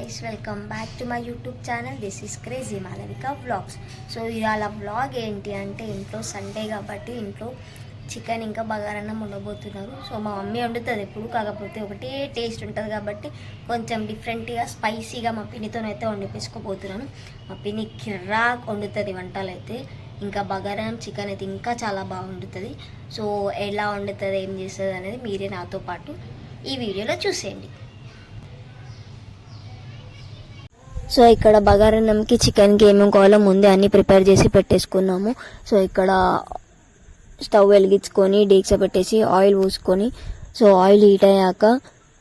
guys, welcome back to my YouTube channel. This is Crazy Malavika Vlogs. So ఇవాళ vlog ఏంటి అంటే ఇంట్లో Sunday కాబట్టి ఇంట్లో చికెన్ ఇంకా బగారన్నం వండబోతున్నారు. సో మా మమ్మీ వండుతుంది ఎప్పుడు, కాకపోతే ఒకటే టేస్ట్ ఉంటుంది కాబట్టి కొంచెం డిఫరెంట్గా స్పైసీగా మా పిన్నితోనైతే వండిపించుకోబోతున్నాను. మా పిన్ని కిర్రాక్ వండుతుంది వంటలు అయితే, ఇంకా బగారన్నం చికెన్ అయితే ఇంకా చాలా బాగా వండుతుంది. సో ఎలా వండుతుంది, ఏం చేస్తుంది అనేది మీరే నాతో పాటు ఈ వీడియోలో చూసేయండి. సో ఇక్కడ బగారన్నంకి చికెన్కి ఏమేమి కావాలో ముందే అన్నీ ప్రిపేర్ చేసి పెట్టేసుకున్నాము. సో ఇక్కడ స్టవ్ వెలిగించుకొని డీక్స పెట్టేసి ఆయిల్ పోసుకొని, సో ఆయిల్ హీట్ అయ్యాక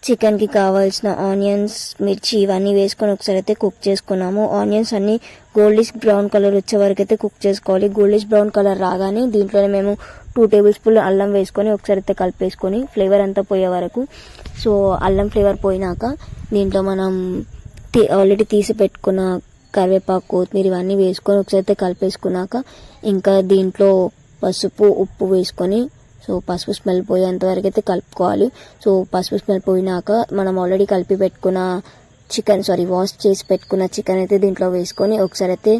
చికెన్కి కావాల్సిన ఆనియన్స్, మిర్చి ఇవన్నీ వేసుకొని ఒకసారి అయితే కుక్ చేసుకున్నాము. ఆనియన్స్ అన్ని గోల్డిష్ బ్రౌన్ కలర్ వచ్చే వరకు అయితే కుక్ చేసుకోవాలి. గోల్డిష్ బ్రౌన్ కలర్ రాగానే దీంట్లోనే మేము 2 టేబుల్ స్పూన్ అల్లం వేసుకొని ఒకసారి అయితే కలిపేసుకొని ఫ్లేవర్ అంతా పోయే వరకు. సో అల్లం ఫ్లేవర్ పోయినాక దీంట్లో మనం ఆల్రెడీ తీసి పెట్టుకున్న కరివేపాకు, కొత్తిమీర ఇవన్నీ వేసుకొని ఒకసారి అయితే కలిపేసుకున్నాక ఇంకా దీంట్లో పసుపు, ఉప్పు వేసుకొని సో పసుపు స్మెల్ పోయేంత వరకు అయితే కలుపుకోవాలి. సో పసుపు స్మెల్ పోయినాక మనం ఆల్రెడీ కలిపి పెట్టుకున్న వాష్ చేసి పెట్టుకున్న చికెన్ అయితే దీంట్లో వేసుకొని ఒకసారి అయితే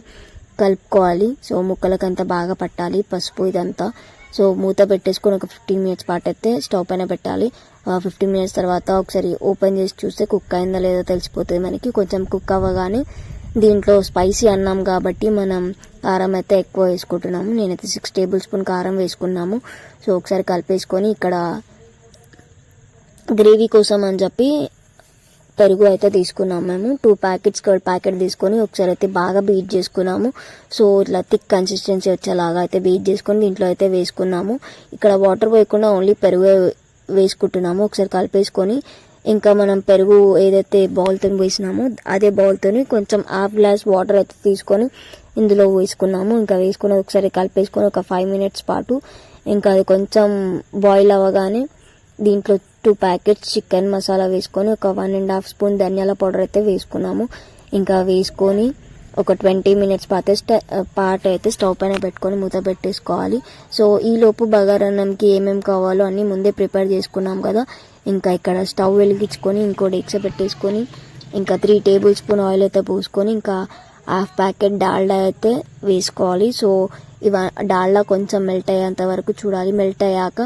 కలుపుకోవాలి. సో ముక్కలకంతా బాగా పట్టాలి పసుపు ఇదంతా. సో మూత పెట్టేసుకొని ఒక 15 మినిట్స్ పాటు అయితే స్టవ్ పైన పెట్టాలి. 15 మినిట్స్ తర్వాత ఒకసారి ఓపెన్ చేసి చూస్తే కుక్ అయిందా లేదో తెలిసిపోతుంది మనకి. కొంచెం కుక్ అవ్వగానే దీంట్లో స్పైసీ అన్నాం కాబట్టి మనం కారం అయితే ఎక్కువ వేసుకుంటున్నాము. నేనైతే 6 టేబుల్ స్పూన్ కారం వేసుకున్నాము. సో ఒకసారి కలిపేసుకొని ఇక్కడ గ్రేవీ కోసం అని చెప్పి పెరుగు అయితే తీసుకున్నాము. మేము 2 ప్యాకెట్స్ కర్డ్ ప్యాకెట్ తీసుకొని ఒకసారి అయితే బాగా బీట్ చేసుకున్నాము. సో ఇట్లా థిక్ కన్సిస్టెన్సీ వచ్చేలాగా అయితే బీట్ చేసుకొని దీంట్లో అయితే వేసుకున్నాము. ఇక్కడ వాటర్ పోయకుండా ఓన్లీ పెరుగు వేసుకుంటున్నాము. ఒకసారి కలిపేసుకొని ఇంకా మనం పెరుగు ఏదైతే బౌల్తో వేసినామో అదే బౌల్తో కొంచెం హాఫ్ గ్లాస్ వాటర్ అయితే తీసుకొని ఇందులో వేసుకున్నాము. ఇంకా వేసుకుని ఒకసారి కలిపేసుకొని ఒక 5 మినిట్స్ పాటు ఇంకా అది కొంచెం బాయిల్ అవ్వగానే దీంట్లో 2 ప్యాకెట్స్ చికెన్ మసాలా వేసుకొని ఒక 1.5 స్పూన్ ధనియాల పౌడర్ అయితే వేసుకున్నాము. ఇంకా వేసుకొని ఒక 20 మినిట్స్ పాటు అయితే స్టవ్ పైన పెట్టుకొని మూత పెట్టేసుకోవాలి. సో ఈలోపు బగారన్నంకి ఏమేమి కావాలో అన్నీ ముందే ప్రిపేర్ చేసుకున్నాం కదా. ఇంకా ఇక్కడ స్టవ్ వెలిగించుకొని ఇంకో డెక్స పెట్టేసుకొని ఇంకా 3 టేబుల్ స్పూన్ ఆయిల్ అయితే పోసుకొని ఇంకా హాఫ్ ప్యాకెట్ డాల్డా అయితే వేసుకోవాలి. సో డాల్డా కొంచెం మెల్ట్ అయ్యేంత వరకు చూడాలి. మెల్ట్ అయ్యాక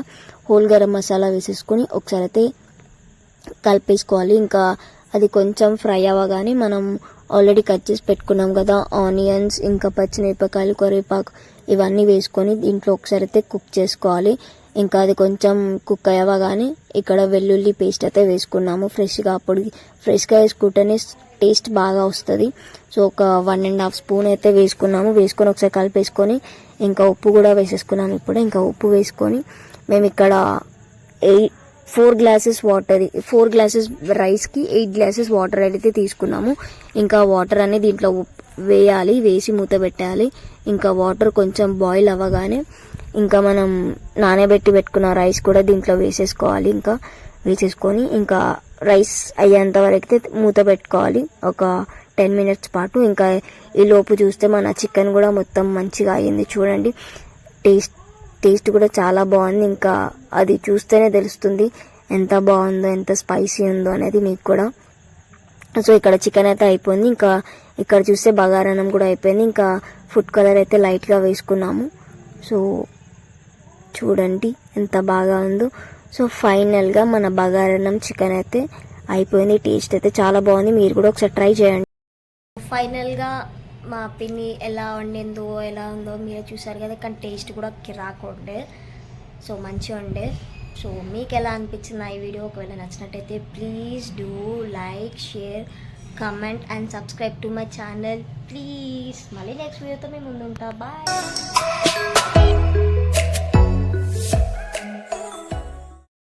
హోల్ గరం మసాలా వేసేసుకొని ఒకసారి అయితే కలిపేసుకోవాలి. ఇంకా అది కొంచెం ఫ్రై అవ్వగానే మనం ఆల్రెడీ కట్ చేసి పెట్టుకున్నాం కదా ఆనియన్స్, ఇంకా పచ్చిమిరపకాయలు, కరివేపాకు ఇవన్నీ వేసుకొని దీంట్లో ఒకసారి అయితే కుక్ చేసుకోవాలి. ఇంకా అది కొంచెం కుక్ అవ్వగానే ఇక్కడ వెల్లుల్లి పేస్ట్ అయితే వేసుకున్నాము. ఫ్రెష్గా వేసుకుంటేనే టేస్ట్ బాగా వస్తుంది. సో ఒక 1.5 స్పూన్ అయితే వేసుకున్నాము. వేసుకొని ఒకసారి కలిపేసుకొని ఇంకా ఉప్పు కూడా వేసేసుకున్నాము. ఇప్పుడు ఇంకా ఉప్పు వేసుకొని మేము ఇక్కడ 4 గ్లాసెస్ రైస్కి 8 గ్లాసెస్ వాటర్ అయితే తీసుకున్నాము. ఇంకా వాటర్ అనేది దీంట్లో వేయాలి, వేసి మూత పెట్టాలి. ఇంకా వాటర్ కొంచెం బాయిల్ అవ్వగానే ఇంకా మనం నానబెట్టి పెట్టుకున్న రైస్ కూడా దీంట్లో వేసేసుకోవాలి. ఇంకా వేసేసుకొని ఇంకా రైస్ అయ్యేంత వరకు మూత పెట్టుకోవాలి ఒక 10 మినిట్స్ పాటు. ఇంకా ఈ లోపు చూస్తే మన చికెన్ కూడా మొత్తం మంచిగా అయ్యింది చూడండి. టేస్ట్ కూడా చాలా బాగుంది. ఇంకా అది చూస్తేనే తెలుస్తుంది ఎంత బాగుందో, ఎంత స్పైసీ ఉందో అనేది మీకు కూడా. సో ఇక్కడ చికెన్ అయితే అయిపోయింది. ఇంకా ఇక్కడ చూస్తే బగారన్నం కూడా అయిపోయింది. ఇంకా ఫుడ్ కలర్ అయితే లైట్గా వేసుకున్నాము. సో చూడండి ఎంత బాగా ఉందో. సో ఫైనల్గా మన బగారన్నం చికెన్ అయితే అయిపోయింది. టేస్ట్ అయితే చాలా బాగుంది. మీరు కూడా ఒకసారి ట్రై చేయండి. ఫైనల్గా మా పిన్ని ఎలా వండిందో ఎలా ఉందో మీరే చూసారు కదా. కానీ టేస్ట్ కూడా కిరాక్ ఉండే, సో మంచిగా ఉండే. సో మీకు ఎలా అనిపించింది ఈ వీడియో? ఒకవేళ నచ్చినట్టయితే please do like, share, comment and subscribe to my channel please. మళ్ళీ నెక్స్ట్ వీడియోతో మేము ముందుంటా. బాయ్.